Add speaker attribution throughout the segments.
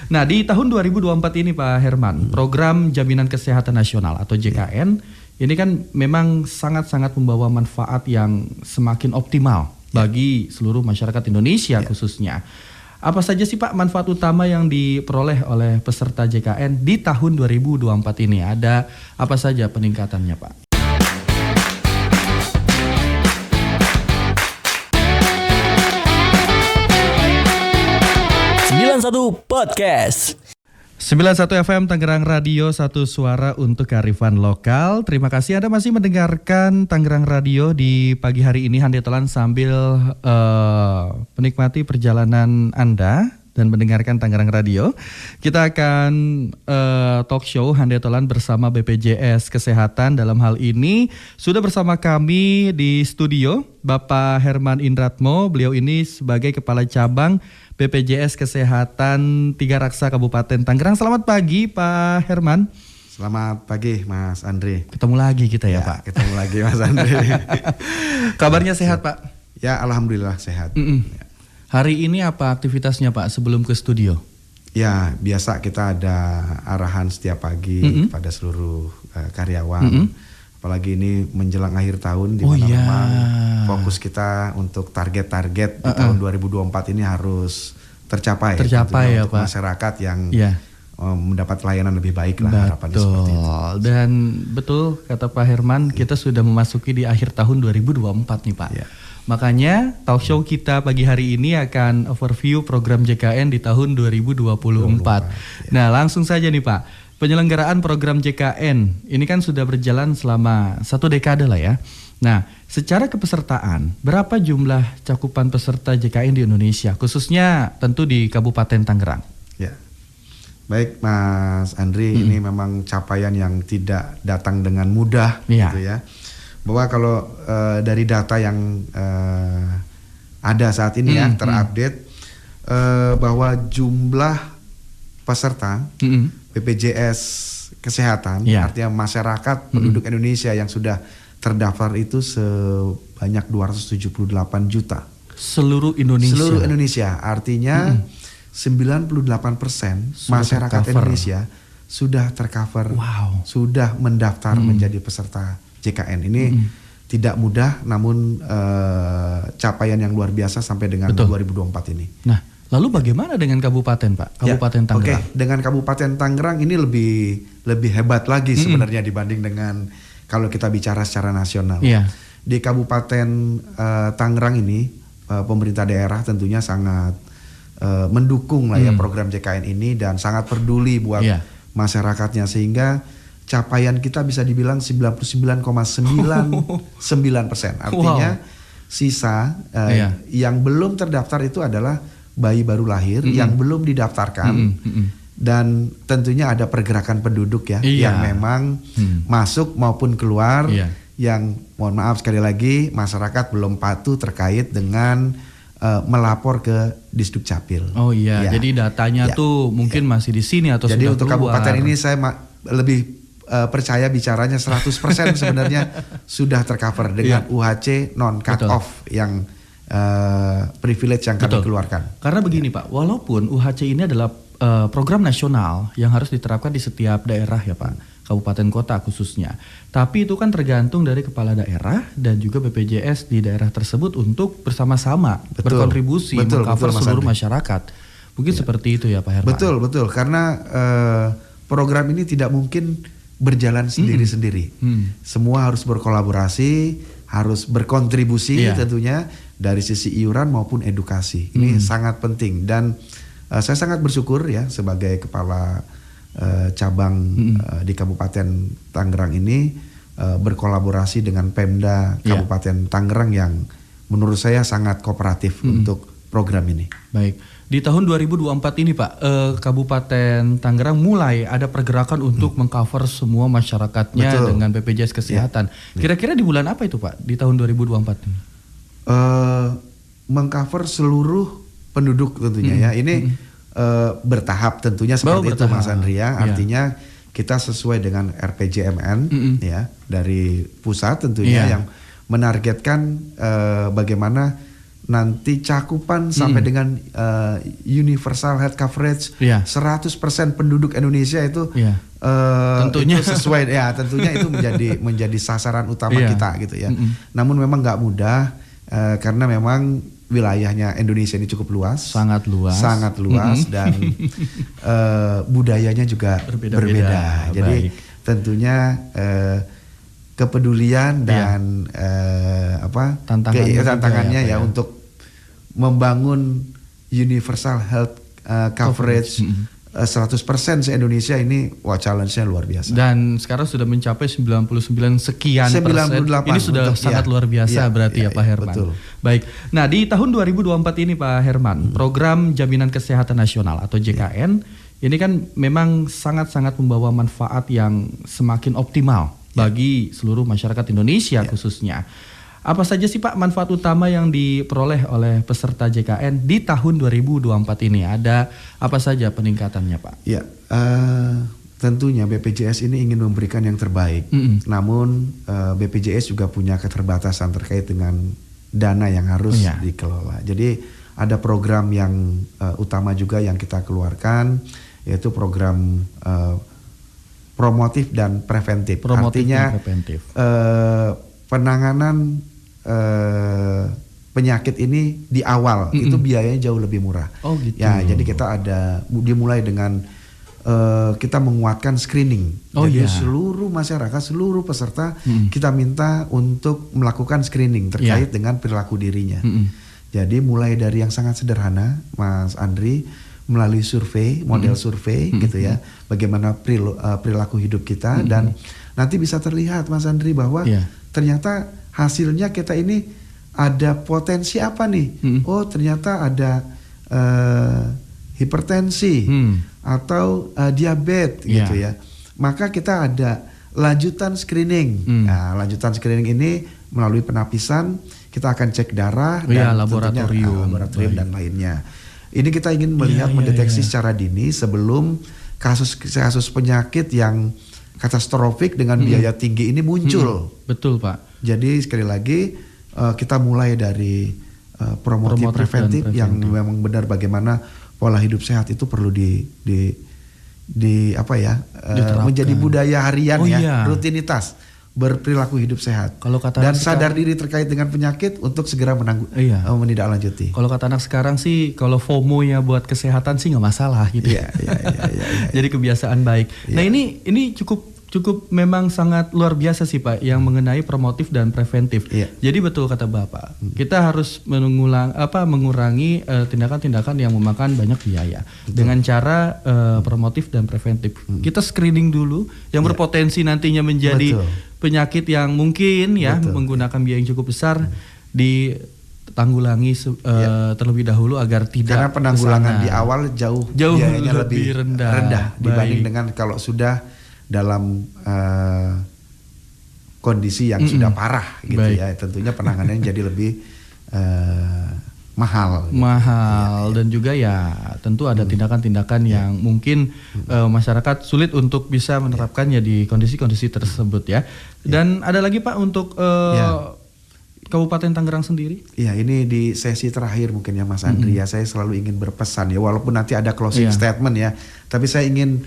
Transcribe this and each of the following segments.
Speaker 1: Nah, di tahun 2024 ini Pak Herman, program Jaminan Kesehatan Nasional atau JKN ini kan memang sangat-sangat membawa manfaat yang semakin optimal bagi seluruh masyarakat Indonesia khususnya. Apa saja sih Pak manfaat utama yang diperoleh oleh peserta JKN di tahun 2024 ini? Ada apa saja peningkatannya Pak?
Speaker 2: 91 Podcast.
Speaker 1: 91 FM Tangerang Radio, satu suara untuk kearifan lokal. Terima kasih Anda masih mendengarkan Tangerang Radio di pagi hari ini. Handetolan sambil menikmati perjalanan Anda dan mendengarkan Tangerang Radio. Kita akan talk show Handetolan bersama BPJS Kesehatan. Dalam hal ini sudah bersama kami di studio Bapak Herman Indratmo. Beliau ini sebagai Kepala Cabang BPJS Kesehatan Tiga Raksa Kabupaten Tangerang. Selamat pagi Pak Herman.
Speaker 3: Selamat pagi Mas Andre.
Speaker 1: Ketemu lagi kita ya Pak.
Speaker 3: Ketemu lagi Mas Andre.
Speaker 1: Kabarnya sehat Pak?
Speaker 3: Ya alhamdulillah sehat.
Speaker 1: Hari ini apa aktivitasnya Pak sebelum ke studio?
Speaker 3: Ya biasa kita ada arahan setiap pagi kepada seluruh karyawan. Apalagi ini menjelang akhir tahun di mana memang fokus kita untuk target-target di tahun 2024 ini harus tercapai ya untuk Pak. Masyarakat yang mendapat layanan lebih baik lah, harapannya seperti itu.
Speaker 1: Dan betul kata Pak Herman, kita sudah memasuki di akhir tahun 2024 nih Pak. Makanya talk show kita pagi hari ini akan overview program JKN di tahun 2024. Nah langsung saja nih Pak. Penyelenggaraan program JKN ini kan sudah berjalan selama 1 dekade lah ya. Nah, secara kepesertaan, berapa jumlah cakupan peserta JKN di Indonesia, khususnya tentu di Kabupaten Tangerang?
Speaker 3: Ya, baik Mas Andri, ini memang capaian yang tidak datang dengan mudah, gitu ya. Bahwa kalau dari data yang ada saat ini terupdate, bahwa jumlah peserta BPJS Kesehatan, artinya masyarakat penduduk Indonesia yang sudah terdaftar itu sebanyak 278 juta.
Speaker 1: Seluruh Indonesia? Seluruh
Speaker 3: Indonesia, artinya 98% masyarakat Indonesia sudah tercover, sudah mendaftar menjadi peserta JKN. Ini tidak mudah, namun capaian yang luar biasa sampai dengan 2024 ini.
Speaker 1: Nah, lalu bagaimana dengan kabupaten Pak? Kabupaten Tangerang.
Speaker 3: Dengan Kabupaten Tangerang ini lebih hebat lagi sebenarnya dibanding dengan kalau kita bicara secara nasional. Di Kabupaten Tangerang ini pemerintah daerah tentunya sangat mendukung lah ya program JKN ini dan sangat peduli buat masyarakatnya, sehingga capaian kita bisa dibilang 99,99%. Artinya sisa yang belum terdaftar itu adalah bayi baru lahir yang belum didaftarkan, dan tentunya ada pergerakan penduduk yang memang masuk maupun keluar, yang mohon maaf sekali lagi masyarakat belum patuh terkait dengan melapor ke Disdukcapil.
Speaker 1: Jadi datanya tuh mungkin masih di sini atau
Speaker 3: jadi
Speaker 1: sudah
Speaker 3: untuk
Speaker 1: keluar.
Speaker 3: Kabupaten ini saya lebih percaya bicaranya 100% sebenarnya sudah tercover dengan UHC non cut off yang privilege yang kami keluarkan.
Speaker 1: Karena begini Pak, walaupun UHC ini adalah program nasional yang harus diterapkan di setiap daerah ya Pak, kabupaten kota khususnya. Tapi itu kan tergantung dari kepala daerah dan juga BPJS di daerah tersebut untuk bersama-sama berkontribusi mengcover seluruh masyarakat. Mungkin seperti itu ya Pak Herman.
Speaker 3: Betul. Karena program ini tidak mungkin berjalan sendiri-sendiri. Semua harus berkolaborasi, harus berkontribusi tentunya dari sisi iuran maupun edukasi. Ini sangat penting, dan saya sangat bersyukur ya sebagai kepala cabang di Kabupaten Tangerang ini berkolaborasi dengan Pemda Kabupaten Tangerang yang menurut saya sangat kooperatif untuk program ini.
Speaker 1: Baik. Di tahun 2024 ini Pak, Kabupaten Tangerang mulai ada pergerakan untuk mengcover semua masyarakatnya dengan BPJS Kesehatan. Kira-kira di bulan apa itu Pak, di tahun 2024 ini?
Speaker 3: Mengcover seluruh penduduk tentunya ya. Ini bertahap tentunya seperti itu Mas Andria. Artinya kita sesuai dengan RPJMN dari pusat tentunya yang menargetkan bagaimana nanti cakupan sampai dengan universal health coverage 100% penduduk Indonesia itu
Speaker 1: tentunya
Speaker 3: itu sesuai ya, tentunya itu menjadi sasaran utama kita gitu ya. Namun memang nggak mudah karena memang wilayahnya Indonesia ini cukup luas, sangat luas dan budayanya juga berbeda. Jadi tentunya kepedulian dan tantangannya ya untuk membangun universal health coverage 100% se-Indonesia ini challenge-nya luar biasa.
Speaker 1: Dan sekarang sudah mencapai 99 sekian
Speaker 3: 98%
Speaker 1: persen. Ini sudah sangat luar biasa berarti ya Pak Herman.
Speaker 3: Betul.
Speaker 1: Baik. Nah, di tahun 2024 ini Pak Herman, program Jaminan Kesehatan Nasional atau JKN ini kan memang sangat-sangat membawa manfaat yang semakin optimal bagi seluruh masyarakat Indonesia khususnya. Apa saja sih Pak manfaat utama yang diperoleh oleh peserta JKN di tahun 2024 ini? Ada apa saja peningkatannya Pak?
Speaker 3: Ya, tentunya BPJS ini ingin memberikan yang terbaik. Namun BPJS juga punya keterbatasan terkait dengan dana yang harus dikelola. Jadi ada program yang utama juga yang kita keluarkan, yaitu program promotif dan preventif. Artinya penanganan penyakit ini di awal itu biayanya jauh lebih murah.
Speaker 1: Oh gitu.
Speaker 3: Ya, jadi kita dimulai dengan kita menguatkan screening. Jadi seluruh masyarakat, seluruh peserta kita minta untuk melakukan screening terkait dengan perilaku dirinya. Jadi mulai dari yang sangat sederhana, Mas Andri, melalui survei, model survei gitu ya, bagaimana perilaku hidup kita dan nanti bisa terlihat Mas Andri bahwa ternyata hasilnya kita ini ada potensi apa nih? Oh ternyata ada hipertensi atau diabetes gitu ya. Maka kita ada lanjutan screening. Nah, lanjutan screening ini melalui penapisan kita akan cek darah dan
Speaker 1: laboratorium
Speaker 3: dan lainnya. Ini kita ingin melihat mendeteksi secara dini sebelum kasus penyakit yang katastrofik dengan biaya tinggi ini muncul.
Speaker 1: Betul Pak.
Speaker 3: Jadi sekali lagi kita mulai dari promotif preventif yang memang benar bagaimana pola hidup sehat itu perlu menjadi budaya harian rutinitas berperilaku hidup sehat.
Speaker 1: Kalau kata
Speaker 3: dan sadar diri terkait dengan penyakit untuk segera menindaklanjuti.
Speaker 1: Kalau kata anak sekarang sih kalau FOMO-nya buat kesehatan sih nggak masalah gitu. Jadi kebiasaan baik. Nah ini cukup memang sangat luar biasa sih Pak yang mengenai promotif dan preventif. Jadi betul kata Bapak, kita harus mengurangi tindakan-tindakan yang memakan banyak biaya dengan cara promotif dan preventif. Kita screening dulu yang berpotensi nantinya menjadi penyakit yang mungkin menggunakan biaya yang cukup besar ditanggulangi terlebih dahulu agar tidak.
Speaker 3: Karena penanggulangan di awal jauh biayanya lebih rendah dibanding dengan kalau sudah dalam kondisi yang sudah parah gitu ya, tentunya penanganannya jadi lebih mahal
Speaker 1: dan juga tentu ada tindakan-tindakan yang mungkin masyarakat sulit untuk bisa menerapkannya di kondisi-kondisi tersebut ya. Dan ada lagi Pak untuk Kabupaten Tangerang sendiri?
Speaker 3: Ya, ini di sesi terakhir mungkin ya Mas Andri ya, saya selalu ingin berpesan ya, walaupun nanti ada closing statement ya, tapi saya ingin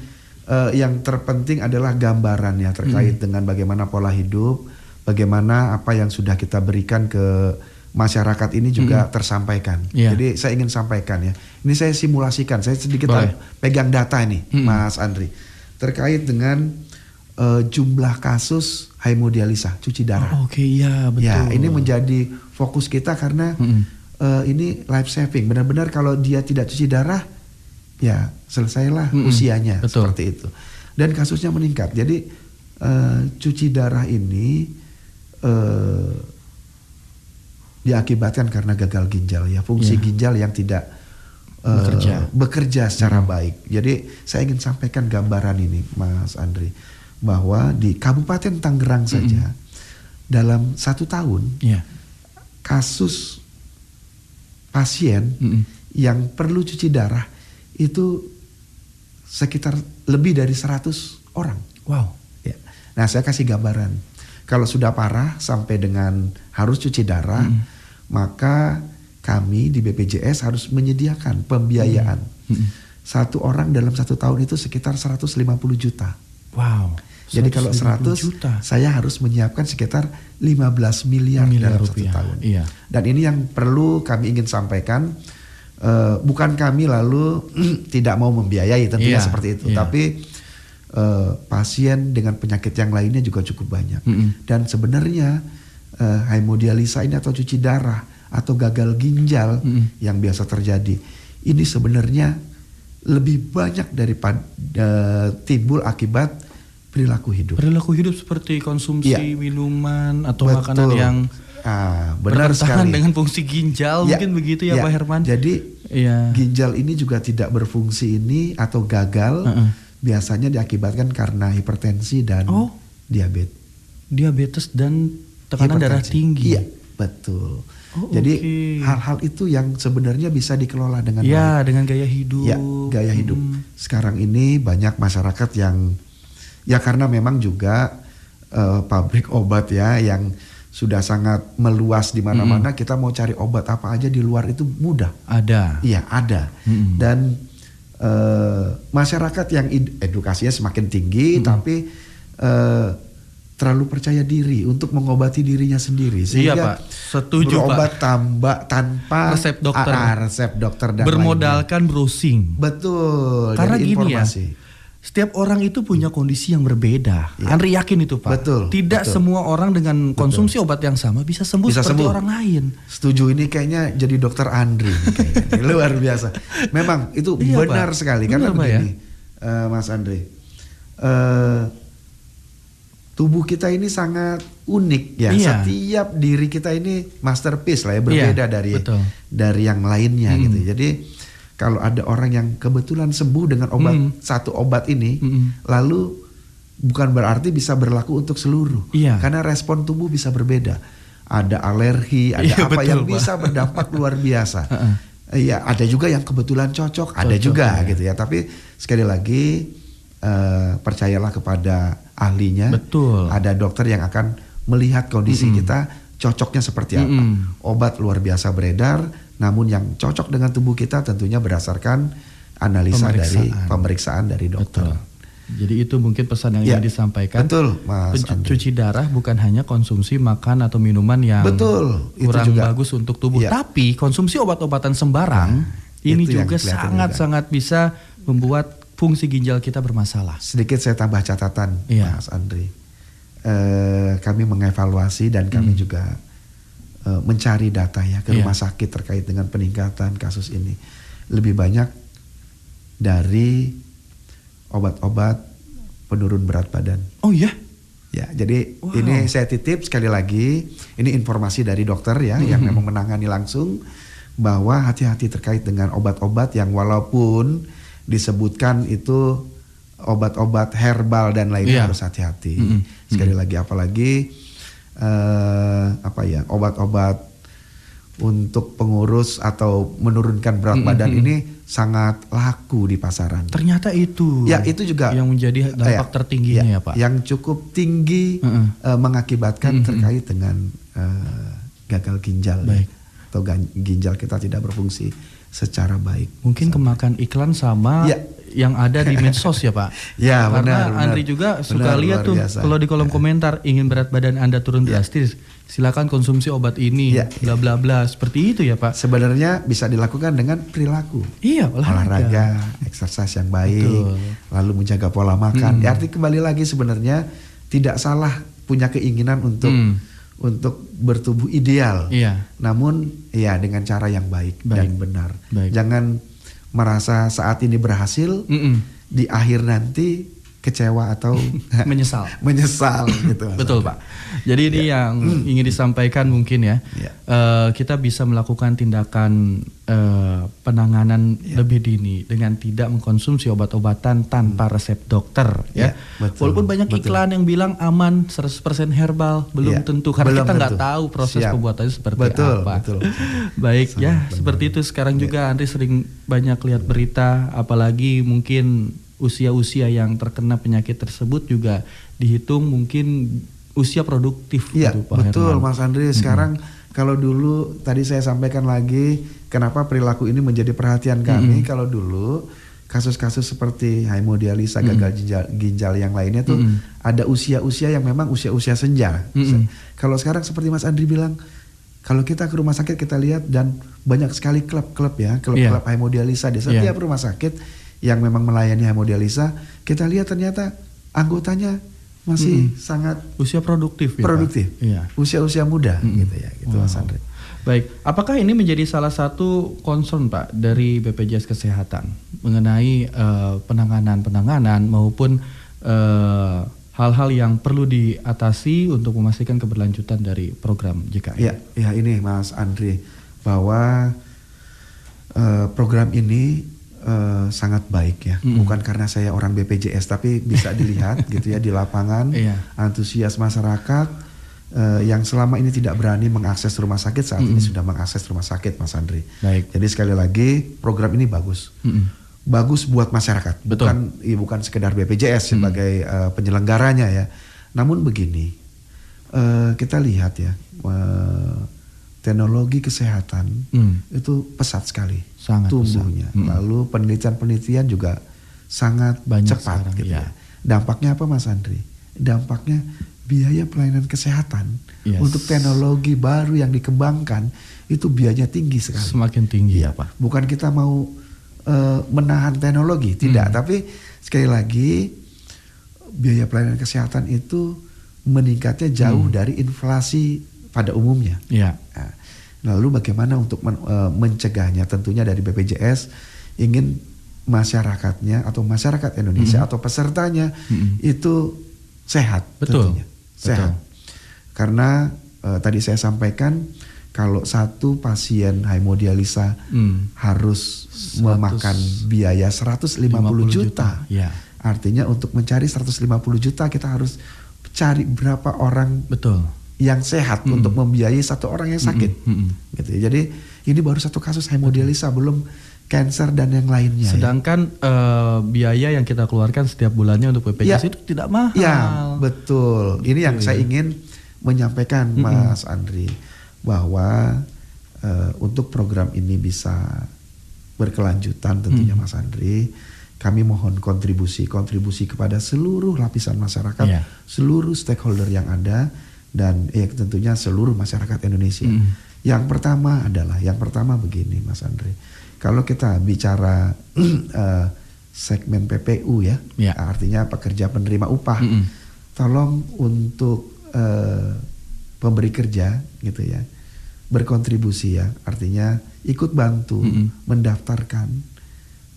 Speaker 3: yang terpenting adalah gambaran ya terkait dengan bagaimana pola hidup, bagaimana apa yang sudah kita berikan ke masyarakat ini juga tersampaikan. Jadi saya ingin sampaikan ya, ini saya simulasikan, saya sedikit pegang data ini Mas Andri terkait dengan jumlah kasus hemodialisa, cuci darah.
Speaker 1: Betul.
Speaker 3: Ya, ini menjadi fokus kita karena ini life saving. Benar-benar kalau dia tidak cuci darah, ya selesailah usianya seperti itu. Dan kasusnya meningkat. Jadi cuci darah ini diakibatkan karena gagal ginjal ya, fungsi ginjal yang tidak bekerja secara baik. Jadi saya ingin sampaikan gambaran ini Mas Andri, bahwa di Kabupaten Tangerang saja dalam 1 tahun kasus pasien yang perlu cuci darah itu sekitar lebih dari 100 orang.
Speaker 1: Wow.
Speaker 3: Ya. Nah, saya kasih gambaran. Kalau sudah parah sampai dengan harus cuci darah, maka kami di BPJS harus menyediakan pembiayaan. Satu orang dalam 1 tahun itu sekitar 150 juta.
Speaker 1: Wow.
Speaker 3: Jadi kalau 100
Speaker 1: juta,
Speaker 3: saya harus menyiapkan sekitar 15 miliar dalam
Speaker 1: rupiah.
Speaker 3: 1 tahun.
Speaker 1: Iya.
Speaker 3: Dan ini yang perlu kami ingin sampaikan, bukan kami lalu tidak mau membiayai, tentunya seperti itu. Tapi pasien dengan penyakit yang lainnya juga cukup banyak. Dan sebenarnya hemodialisa ini atau cuci darah atau gagal ginjal yang biasa terjadi, ini sebenarnya lebih banyak daripada timbul akibat perilaku hidup. Perilaku hidup
Speaker 1: seperti konsumsi minuman atau makanan yang
Speaker 3: benar sekali
Speaker 1: dengan fungsi ginjal, mungkin begitu ya Pak Herman.
Speaker 3: Jadi ginjal ini juga tidak berfungsi ini atau gagal, biasanya diakibatkan karena hipertensi dan diabetes
Speaker 1: dan tekanan darah tinggi.
Speaker 3: Iya, betul. Jadi hal-hal itu yang sebenarnya bisa dikelola dengan baik.
Speaker 1: Dengan gaya hidup.
Speaker 3: Ya, gaya hidup. Sekarang ini banyak masyarakat yang karena memang juga pabrik obat yang sudah sangat meluas di mana-mana, kita mau cari obat apa aja di luar itu mudah.
Speaker 1: Ada.
Speaker 3: Iya, ada. Dan masyarakat yang edukasinya semakin tinggi tapi terlalu percaya diri untuk mengobati dirinya sendiri, sehingga
Speaker 1: Pak, setuju
Speaker 3: berobat tanpa
Speaker 1: resep dokter,
Speaker 3: resep dokter dan
Speaker 1: bermodalkan
Speaker 3: lainnya.
Speaker 1: browsing.
Speaker 3: Betul.
Speaker 1: Karena
Speaker 3: gini
Speaker 1: informasi. Setiap orang itu punya kondisi yang berbeda. Andri yakin itu Pak.
Speaker 3: Betul.
Speaker 1: Tidak semua orang dengan konsumsi obat yang sama bisa sembuh seperti orang lain.
Speaker 3: Setuju, ini kayaknya jadi dokter Andri kayaknya. Luar biasa. Memang itu benar Pak. Sekali. Karena begini Mas Andri, tubuh kita ini sangat unik ya. Setiap diri kita ini masterpiece lah ya, berbeda dari yang lainnya gitu. Jadi kalau ada orang yang kebetulan sembuh dengan satu obat ini, lalu bukan berarti bisa berlaku untuk seluruh. Karena respon tubuh bisa berbeda. Ada alergi, ada yang bisa berdampak luar biasa. Iya, ada juga yang kebetulan cocok, ada juga gitu ya. Tapi sekali lagi percayalah kepada ahlinya. Ada dokter yang akan melihat kondisi kita cocoknya seperti apa. Obat luar biasa beredar, namun yang cocok dengan tubuh kita tentunya berdasarkan analisa dari pemeriksaan dari dokter.
Speaker 1: Jadi itu mungkin pesan yang ingin disampaikan.
Speaker 3: Betul, Mas.
Speaker 1: Cuci darah bukan hanya konsumsi makan atau minuman yang kurang bagus untuk tubuh, tapi konsumsi obat-obatan sembarang ini juga sangat-sangat bisa membuat fungsi ginjal kita bermasalah.
Speaker 3: Sedikit saya tambah catatan, Mas Andri. Kami mengevaluasi dan kami juga mencari data ke rumah sakit terkait dengan peningkatan kasus ini. Lebih banyak dari obat-obat penurun berat badan.
Speaker 1: Oh iya?
Speaker 3: Ya, jadi ini saya titip sekali lagi, ini informasi dari dokter yang memang menangani langsung, bahwa hati-hati terkait dengan obat-obat yang walaupun disebutkan itu obat-obat herbal dan lainnya, harus hati-hati. Sekali lagi, apalagi obat-obat untuk pengurus atau menurunkan berat badan ini sangat laku di pasaran.
Speaker 1: Ternyata itu.
Speaker 3: Ya, itu juga
Speaker 1: yang menjadi dampak tertingginya ya Pak.
Speaker 3: Yang cukup tinggi mengakibatkan terkait dengan gagal ginjal atau ginjal kita tidak berfungsi secara baik.
Speaker 1: Mungkin kemakan iklan sama yang ada di medsos ya Pak.
Speaker 3: Ya,
Speaker 1: karena
Speaker 3: benar.
Speaker 1: Andri juga suka lihat tuh kalau di kolom komentar, ingin berat badan Anda turun drastis, silakan konsumsi obat ini, bla bla bla, seperti itu ya Pak.
Speaker 3: Sebenarnya bisa dilakukan dengan perilaku. Olahraga, exercise yang baik, lalu menjaga pola makan. Arti kembali lagi sebenarnya tidak salah punya keinginan untuk bertubuh ideal. Namun dengan cara yang baik. Dan benar. Jangan merasa saat ini berhasil, di akhir nanti kecewa atau menyesal gitu.
Speaker 1: Betul Pak. Jadi ini yang ingin disampaikan mungkin kita bisa melakukan tindakan penanganan lebih dini dengan tidak mengkonsumsi obat-obatan tanpa resep dokter Walaupun banyak iklan yang bilang aman 100% herbal, belum tentu karena kita nggak tahu proses pembuatannya seperti apa. Baik seperti itu. Sekarang juga Andri sering banyak lihat berita, apalagi mungkin usia-usia yang terkena penyakit tersebut juga dihitung mungkin usia produktif.
Speaker 3: Iya, betul Mas Andri. Sekarang Kalau dulu tadi saya sampaikan lagi kenapa perilaku ini menjadi perhatian kami. Kalau dulu kasus-kasus seperti hemodialisa, gagal ginjal yang lainnya tuh ada usia-usia yang memang usia-usia senja. Kalau sekarang seperti Mas Andri bilang, kalau kita ke rumah sakit kita lihat dan banyak sekali klub-klub ya, klub-klub hemodialisa di setiap rumah sakit yang memang melayani hemodialisa, kita lihat ternyata anggotanya masih sangat
Speaker 1: usia produktif.
Speaker 3: Usia-usia muda gitu ya, gitu Mas Andri.
Speaker 1: Baik, apakah ini menjadi salah satu concern Pak dari BPJS Kesehatan mengenai penanganan maupun hal-hal yang perlu diatasi untuk memastikan keberlanjutan dari program JKN?
Speaker 3: Ya ini Mas Andri, bahwa program ini sangat baik ya, bukan karena saya orang BPJS, tapi bisa dilihat gitu ya di lapangan, antusias masyarakat yang selama ini tidak berani mengakses rumah sakit saat ini sudah mengakses rumah sakit, Mas Andri.
Speaker 1: Baik.
Speaker 3: Jadi sekali lagi program ini bagus, bagus buat masyarakat, bukan sekedar BPJS sebagai penyelenggaranya ya. Namun begini, kita lihat ya, teknologi kesehatan itu pesat sekali sangat tumbuhnya. Lalu penelitian juga sangat banyak cepat gitu ya. Dampaknya apa Mas Andri? Dampaknya biaya pelayanan kesehatan untuk teknologi baru yang dikembangkan itu biayanya tinggi sekali.
Speaker 1: Semakin tinggi ya Pak.
Speaker 3: Bukan kita mau menahan teknologi, tidak. Tapi sekali lagi biaya pelayanan kesehatan itu meningkatnya jauh dari inflasi pada umumnya. Nah, lalu bagaimana untuk mencegahnya? Tentunya dari BPJS ingin masyarakatnya atau masyarakat Indonesia atau pesertanya itu sehat. Tentunya. Sehat. Karena tadi saya sampaikan kalau satu pasien hemodialisa harus memakan biaya 150 juta. Artinya untuk mencari 150 juta kita harus cari berapa orang yang sehat untuk membiayai satu orang yang sakit. Gitu. Jadi ini baru satu kasus hemodialisa, belum cancer dan yang lainnya.
Speaker 1: Sedangkan biaya yang kita keluarkan setiap bulannya untuk BPJS itu tidak mahal.
Speaker 3: Ya, betul. Ini yang saya ingin menyampaikan Mas Andri, bahwa untuk program ini bisa berkelanjutan tentunya Mas Andri, kami mohon kontribusi kepada seluruh lapisan masyarakat, seluruh stakeholder yang ada, dan tentunya seluruh masyarakat Indonesia. Yang pertama begini Mas Andri. Kalau kita bicara segmen PPU ya, artinya pekerja penerima upah, tolong untuk pemberi kerja gitu ya, berkontribusi ya, artinya ikut bantu mendaftarkan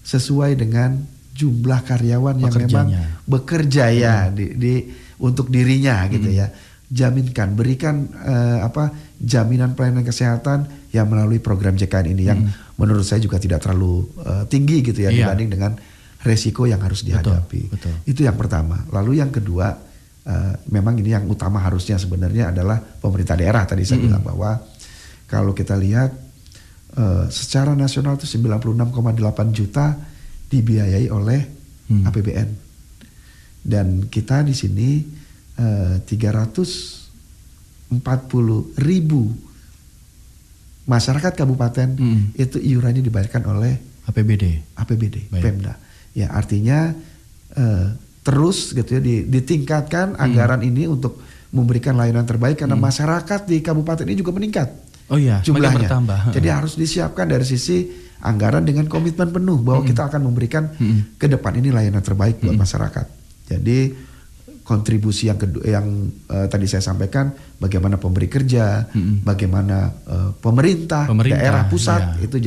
Speaker 3: sesuai dengan jumlah karyawan yang memang bekerja ya untuk dirinya gitu ya. Jaminkan, berikan jaminan pelayanan kesehatan yang melalui program JKN ini yang menurut saya juga tidak terlalu tinggi gitu ya dibanding dengan resiko yang harus dihadapi.
Speaker 1: Betul.
Speaker 3: Itu yang pertama. Lalu yang kedua, memang ini yang utama harusnya sebenarnya adalah pemerintah daerah. Tadi saya bilang bahwa kalau kita lihat secara nasional itu 96,8 juta dibiayai oleh APBN. Dan kita di sini 340.000 masyarakat kabupaten itu iurannya dibayarkan oleh APBD Pemda. Ya, artinya terus gitu ya ditingkatkan anggaran ini untuk memberikan layanan terbaik karena masyarakat di kabupaten ini juga meningkat. Jumlahnya bertambah. Jadi harus disiapkan dari sisi anggaran dengan komitmen penuh bahwa kita akan memberikan ke depan ini layanan terbaik buat masyarakat. Jadi kontribusi yang kedua yang tadi saya sampaikan, bagaimana pemberi kerja, bagaimana pemerintah daerah pusat itu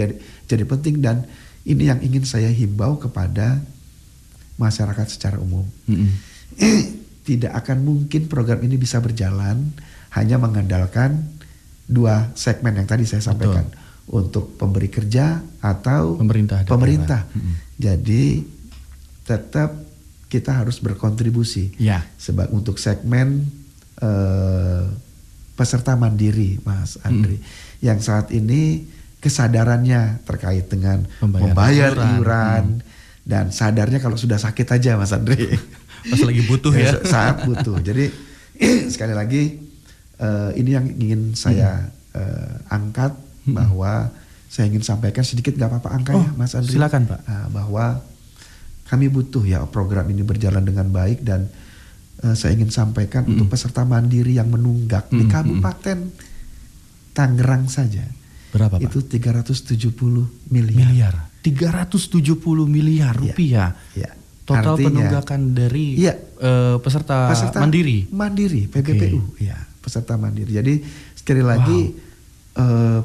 Speaker 3: jadi penting, dan ini yang ingin saya himbau kepada masyarakat secara umum. Tidak akan mungkin program ini bisa berjalan hanya mengandalkan dua segmen yang tadi saya sampaikan, untuk pemberi kerja atau pemerintah. Jadi tetap kita harus berkontribusi untuk segmen peserta mandiri Mas Andri, yang saat ini kesadarannya terkait dengan membayar iuran dan sadarnya kalau sudah sakit aja Mas Andri.
Speaker 1: Pas lagi butuh ya.
Speaker 3: Saat butuh. Jadi sekali lagi ini yang ingin saya angkat bahwa saya ingin sampaikan sedikit, nggak apa-apa angkanya, Mas Andri.
Speaker 1: Silakan Pak.
Speaker 3: Bahwa kami butuh ya program ini berjalan dengan baik, dan saya ingin sampaikan untuk peserta mandiri yang menunggak di Kabupaten Tangerang saja.
Speaker 1: Berapa Pak?
Speaker 3: Itu 370 miliar.
Speaker 1: 370 miliar rupiah.
Speaker 3: Ya.
Speaker 1: Total
Speaker 3: Artinya,
Speaker 1: penunggakan dari peserta mandiri.
Speaker 3: Mandiri PBPU, ya, peserta mandiri. Jadi sekali lagi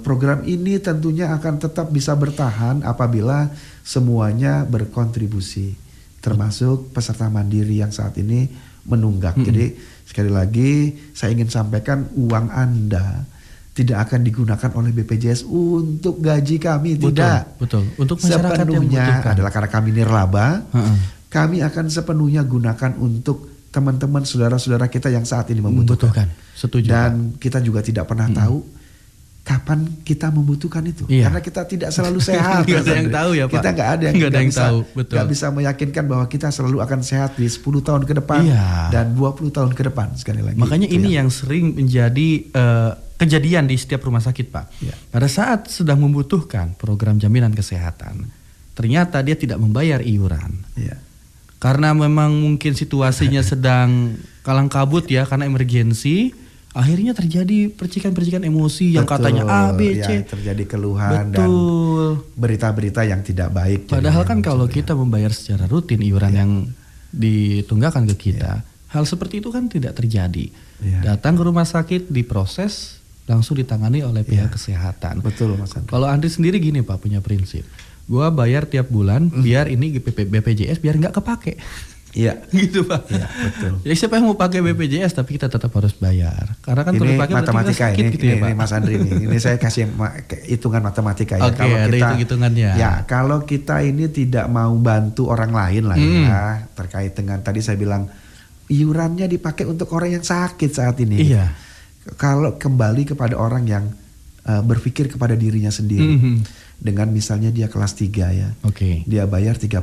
Speaker 3: program ini tentunya akan tetap bisa bertahan apabila semuanya berkontribusi, termasuk peserta mandiri yang saat ini menunggak. Jadi sekali lagi saya ingin sampaikan, uang Anda tidak akan digunakan oleh BPJS untuk gaji kami, tidak.
Speaker 1: Betul. Untuk masyarakat yang membutuhkan.
Speaker 3: Adalah karena kami nirlaba, kami akan sepenuhnya gunakan untuk teman-teman saudara-saudara kita yang saat ini membutuhkan.
Speaker 1: Setuju.
Speaker 3: Dan kita juga tidak pernah tahu kapan kita membutuhkan itu, karena kita tidak selalu sehat.
Speaker 1: Nggak ada yang tahu ya Pak.
Speaker 3: Kita nggak ada yang tahu. Nggak bisa meyakinkan bahwa kita selalu akan sehat di 10 tahun ke depan dan 20 tahun ke depan, sekali lagi.
Speaker 1: Makanya ini yang sering menjadi kejadian di setiap rumah sakit Pak. Pada saat sedang membutuhkan program jaminan kesehatan, ternyata dia tidak membayar iuran. Karena memang mungkin situasinya sedang kalang kabut ya, karena emergensi. Akhirnya terjadi percikan-percikan emosi yang katanya A, B, C.
Speaker 3: Terjadi keluhan dan berita-berita yang tidak baik.
Speaker 1: Padahal kan kalau kita membayar secara rutin iuran yang ditunggakan ke kita, hal seperti itu kan tidak terjadi. Datang ke rumah sakit, diproses, langsung ditangani oleh pihak kesehatan.
Speaker 3: Betul Mas Andri.
Speaker 1: Kalau Andri sendiri gini Pak, punya prinsip. Gua bayar tiap bulan biar ini BPJS biar nggak kepake.
Speaker 3: Iya,
Speaker 1: gitu Pak.
Speaker 3: Iya, betul.
Speaker 1: Ya siapa yang mau pakai BPJS tapi kita tetap harus bayar. Karena kan
Speaker 3: ini
Speaker 1: kalau
Speaker 3: matematika
Speaker 1: sakit
Speaker 3: ini,
Speaker 1: gitu ya, Pak.
Speaker 3: ini Mas Andri ini saya kasih hitungan matematika ya.
Speaker 1: Oke, ada hitung-hitungannya.
Speaker 3: Ya, kalau kita ini tidak mau bantu orang lain lah ya, terkait dengan tadi saya bilang iurannya dipakai untuk orang yang sakit saat ini.
Speaker 1: Iya.
Speaker 3: Kalau kembali kepada orang yang berpikir kepada dirinya sendiri. Dengan misalnya dia kelas 3 ya. Dia bayar 35.000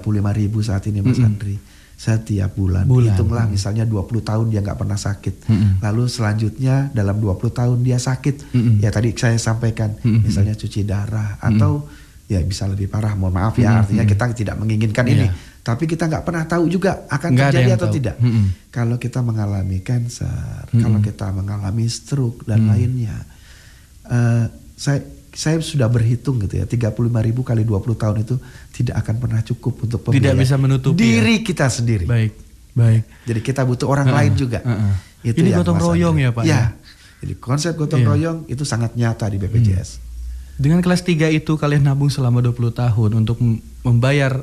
Speaker 3: saat ini Mas Andri. Setiap bulan. Hitunglah misalnya 20 tahun dia nggak pernah sakit. Lalu selanjutnya dalam 20 tahun dia sakit. Ya tadi saya sampaikan misalnya cuci darah atau ya bisa lebih parah. Mohon maaf ya, artinya kita tidak menginginkan ini. Tapi kita nggak pernah tahu juga akan terjadi atau tidak. Kalau kita mengalami cancer, kalau kita mengalami stroke dan lainnya. Saya sudah berhitung gitu ya, 35.000 kali 20 tahun itu tidak akan pernah cukup untuk
Speaker 1: tidak bisa menutupi
Speaker 3: diri kita sendiri.
Speaker 1: Baik.
Speaker 3: Jadi kita butuh orang lain juga. Itu
Speaker 1: ini gotong royong ya Pak?
Speaker 3: Ya. Jadi konsep gotong royong itu sangat nyata di BPJS.
Speaker 1: Dengan kelas 3 itu kalian nabung selama 20 tahun untuk membayar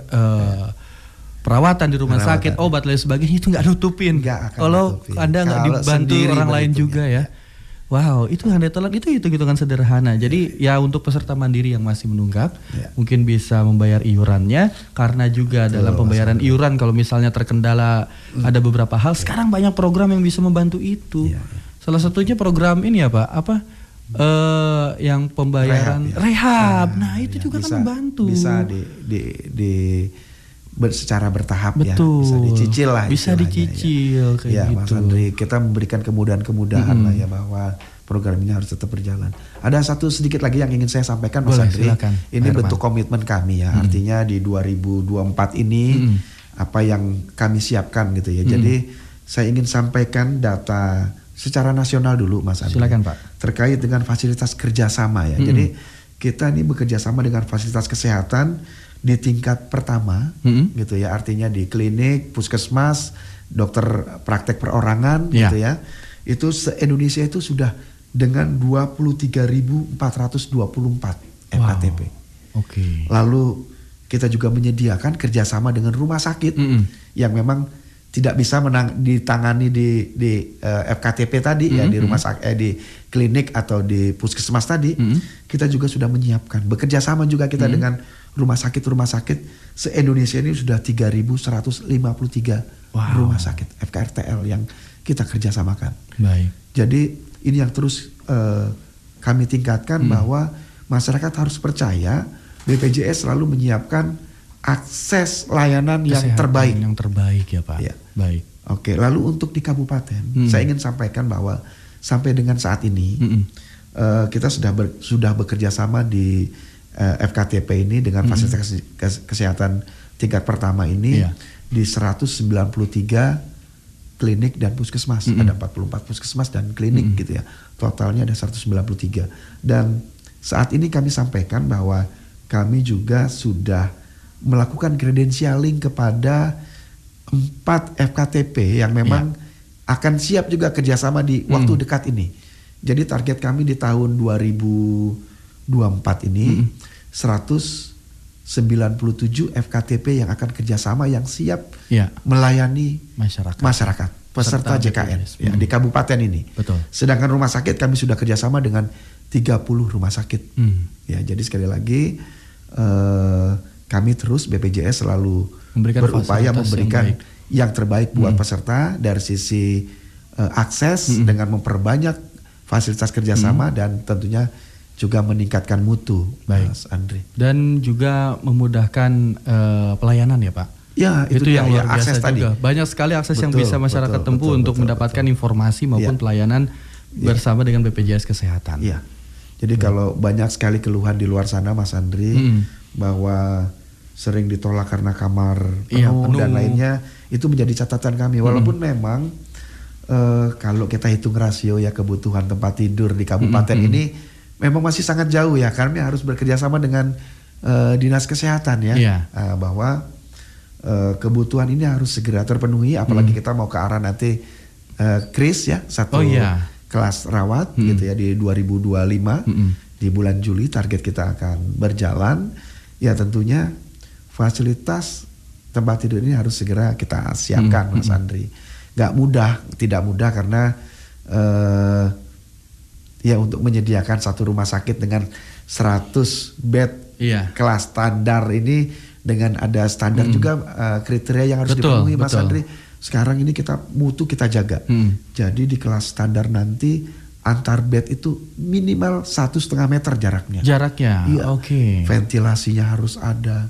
Speaker 1: perawatan di rumah sakit, obat dan sebagainya, itu nggak nutupin. Kalau Anda nggak dibantu orang lain juga ya. Wow, itu Anda telan, itu hitung-hitungan sederhana. Jadi ya untuk peserta mandiri yang masih menunggak, mungkin bisa membayar iurannya, karena juga dalam pembayaran iuran kalau misalnya terkendala ada beberapa hal, sekarang banyak program yang bisa membantu itu. Salah satunya program ini ya Pak, yang pembayaran rehab. Nah itu juga kan membantu.
Speaker 3: Bisa secara bertahap.
Speaker 1: Betul.
Speaker 3: Ya, bisa dicicil lah.
Speaker 1: Bisa dicicil kayak
Speaker 3: ya,
Speaker 1: gitu.
Speaker 3: Mas Andri, kita memberikan kemudahan-kemudahan lah ya, bahwa program ini harus tetap berjalan. Ada satu sedikit lagi yang ingin saya sampaikan Mas Andri.
Speaker 1: Silakan,
Speaker 3: ini bentuk komitmen kami ya. Artinya di 2024 ini apa yang kami siapkan gitu ya. Jadi saya ingin sampaikan data secara nasional dulu Mas Andri.
Speaker 1: Silakan Pak.
Speaker 3: Terkait dengan fasilitas kerjasama ya. Jadi kita ini bekerja sama dengan fasilitas kesehatan di tingkat pertama, gitu ya, artinya di klinik, puskesmas, dokter praktek perorangan, gitu ya, itu se-Indonesia itu sudah dengan 23.424 FKTP. Lalu kita juga menyediakan kerjasama dengan rumah sakit yang memang tidak bisa ditangani di FKTP tadi ya, di rumah sakit, di klinik atau di puskesmas tadi, kita juga sudah menyiapkan. Bekerja sama juga kita dengan rumah sakit se-Indonesia ini sudah 3.153 rumah sakit FKRTL yang kita kerjasamakan.
Speaker 1: Baik.
Speaker 3: Jadi ini yang terus kami tingkatkan, bahwa masyarakat harus percaya BPJS selalu menyiapkan akses layanan yang terbaik.
Speaker 1: Yang terbaik ya Pak.
Speaker 3: Ya.
Speaker 1: Baik.
Speaker 3: Oke, lalu untuk di kabupaten, saya ingin sampaikan bahwa sampai dengan saat ini kita sudah bekerja sama di FKTP ini dengan fasilitas kesehatan tingkat pertama ini di 193 klinik dan puskesmas. Ada 44 puskesmas dan klinik gitu ya. Totalnya ada 193. Dan saat ini kami sampaikan bahwa kami juga sudah melakukan credentialing kepada 4 FKTP yang memang akan siap juga kerjasama di waktu dekat ini. Jadi target kami di tahun 2024 ini 197 FKTP yang akan kerjasama yang siap melayani masyarakat peserta JKN di kabupaten ini.
Speaker 1: Betul.
Speaker 3: Sedangkan rumah sakit kami sudah kerjasama dengan 30 rumah sakit. Ya, jadi sekali lagi kami terus BPJS selalu berupaya memberikan yang terbaik buat peserta dari sisi akses dengan memperbanyak fasilitas kerjasama dan tentunya juga meningkatkan mutu, Mas Andri.
Speaker 1: Dan juga memudahkan pelayanan ya Pak.
Speaker 3: Ya, itu
Speaker 1: yang luar biasa
Speaker 3: akses
Speaker 1: juga.
Speaker 3: Tadi.
Speaker 1: Banyak sekali akses yang bisa masyarakat tempuh untuk mendapatkan informasi maupun pelayanan bersama dengan BPJS Kesehatan.
Speaker 3: Iya. Jadi kalau banyak sekali keluhan di luar sana, Mas Andri, bahwa sering ditolak karena kamar penuh dan lainnya, itu menjadi catatan kami. Walaupun memang kalau kita hitung rasio ya kebutuhan tempat tidur di kabupaten ini memang masih sangat jauh ya. Kami harus bekerja sama dengan dinas kesehatan ya, bahwa kebutuhan ini harus segera terpenuhi. Apalagi kita mau ke arah nanti kris ya, kelas rawat gitu ya di 2025 di bulan Juli target kita akan berjalan. Ya tentunya fasilitas tempat tidur ini harus segera kita siapkan, Mas Andri. Tidak mudah karena ya untuk menyediakan satu rumah sakit dengan 100 bed kelas standar ini dengan ada standar juga kriteria yang harus dipenuhi, Mas Andri. Sekarang ini mutu kita jaga. Jadi di kelas standar nanti antar bed itu minimal 1,5 meter jaraknya. Iya.
Speaker 1: Oke.
Speaker 3: Ventilasinya harus ada,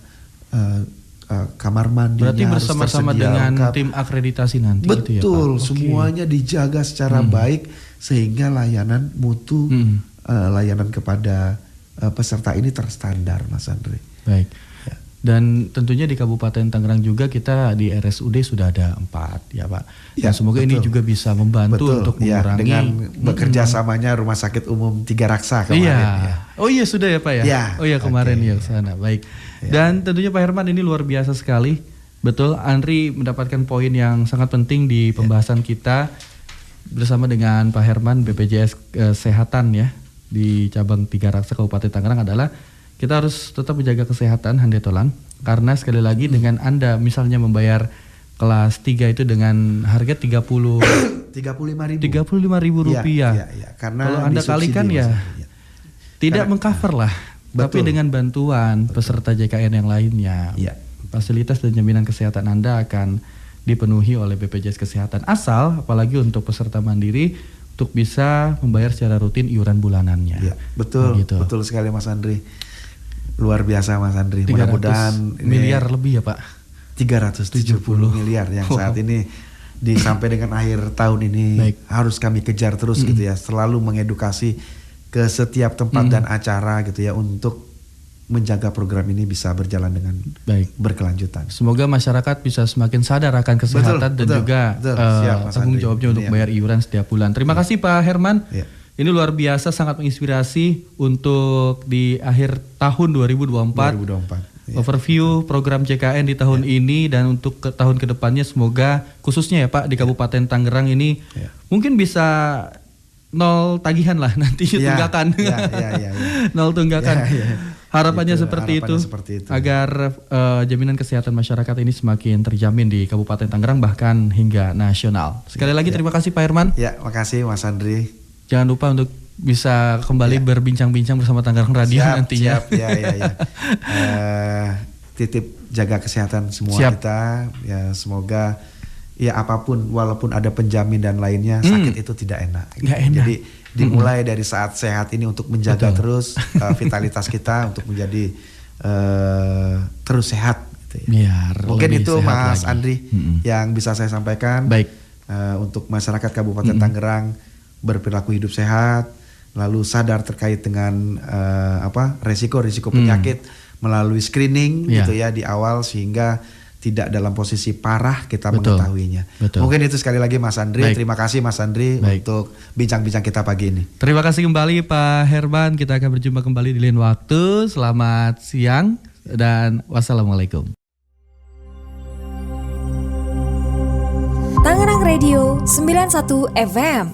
Speaker 3: kamar mandinya
Speaker 1: berarti
Speaker 3: harus
Speaker 1: bersama-sama dengan tim akreditasi nanti.
Speaker 3: Betul, gitu ya, Pak? Semuanya dijaga secara baik sehingga layanan mutu, layanan kepada peserta ini terstandar, Mas Andri.
Speaker 1: Baik. Dan tentunya di Kabupaten Tangerang juga kita di RSUD sudah ada 4 ya Pak. Dan semoga ini juga bisa membantu untuk mengurangi
Speaker 3: dengan bekerja samanya Rumah Sakit Umum Tiga Raksa kemarin.
Speaker 1: Oh iya sudah ya Pak ya? Oh iya kemarin ya sana. Baik. Dan tentunya Pak Herman ini luar biasa sekali. Betul, Andri mendapatkan poin yang sangat penting di pembahasan kita bersama dengan Pak Herman BPJS Kesehatan ya di cabang Tiga Raksa Kabupaten Tangerang adalah kita harus tetap menjaga kesehatan Handetolan, karena sekali lagi dengan Anda misalnya membayar kelas 3 itu dengan harga 35.000 rupiah.
Speaker 3: Karena
Speaker 1: kalau Anda kalikan tidak mengcover lah. Tapi dengan bantuan peserta JKN yang lainnya, fasilitas dan jaminan kesehatan Anda akan dipenuhi oleh BPJS Kesehatan. Asal apalagi untuk peserta mandiri untuk bisa membayar secara rutin iuran bulanannya.
Speaker 3: Betul sekali Mas Andri. Luar biasa Mas Andri. Mudah-mudahan
Speaker 1: miliar lebih ya Pak.
Speaker 3: 370 miliar yang saat ini sampai dengan akhir tahun ini harus kami kejar terus gitu ya. Selalu mengedukasi ke setiap tempat dan acara gitu ya untuk menjaga program ini bisa berjalan dengan berkelanjutan.
Speaker 1: Semoga masyarakat bisa semakin sadar akan kesehatan dan juga tanggung jawabnya untuk bayar iuran setiap bulan. Terima kasih Pak Herman. Ini luar biasa, sangat menginspirasi untuk di akhir tahun 2024. Overview program JKN di tahun ini dan untuk tahun kedepannya semoga khususnya ya Pak di Kabupaten Tangerang ini mungkin bisa 0 tagihan lah nanti tunggakan. 0 tunggakan. Harapannya seperti itu agar jaminan kesehatan masyarakat ini semakin terjamin di Kabupaten Tangerang bahkan hingga nasional. Sekali lagi terima kasih Pak Herman.
Speaker 3: Ya, makasih Mas Andri.
Speaker 1: Jangan lupa untuk bisa kembali berbincang-bincang bersama Tangerang Radio nantinya.
Speaker 3: Titip jaga kesehatan semua kita. Ya semoga ya apapun walaupun ada penjamin dan lainnya sakit itu tidak enak. Jadi dimulai dari saat sehat ini untuk menjaga terus vitalitas kita untuk menjadi terus sehat. Gitu ya. Mungkin itu Mas Andri yang bisa saya sampaikan. Untuk masyarakat Kabupaten Tangerang berperilaku hidup sehat lalu sadar terkait dengan resiko-risiko penyakit melalui screening gitu ya di awal sehingga tidak dalam posisi parah kita mengetahuinya. Mungkin itu sekali lagi Mas Andri. Terima kasih Mas Andri untuk bincang-bincang kita pagi ini.
Speaker 1: Terima kasih kembali Pak Herman. Kita akan berjumpa kembali di lain waktu. Selamat siang dan wassalamualaikum.
Speaker 4: Tangerang Radio 91 FM.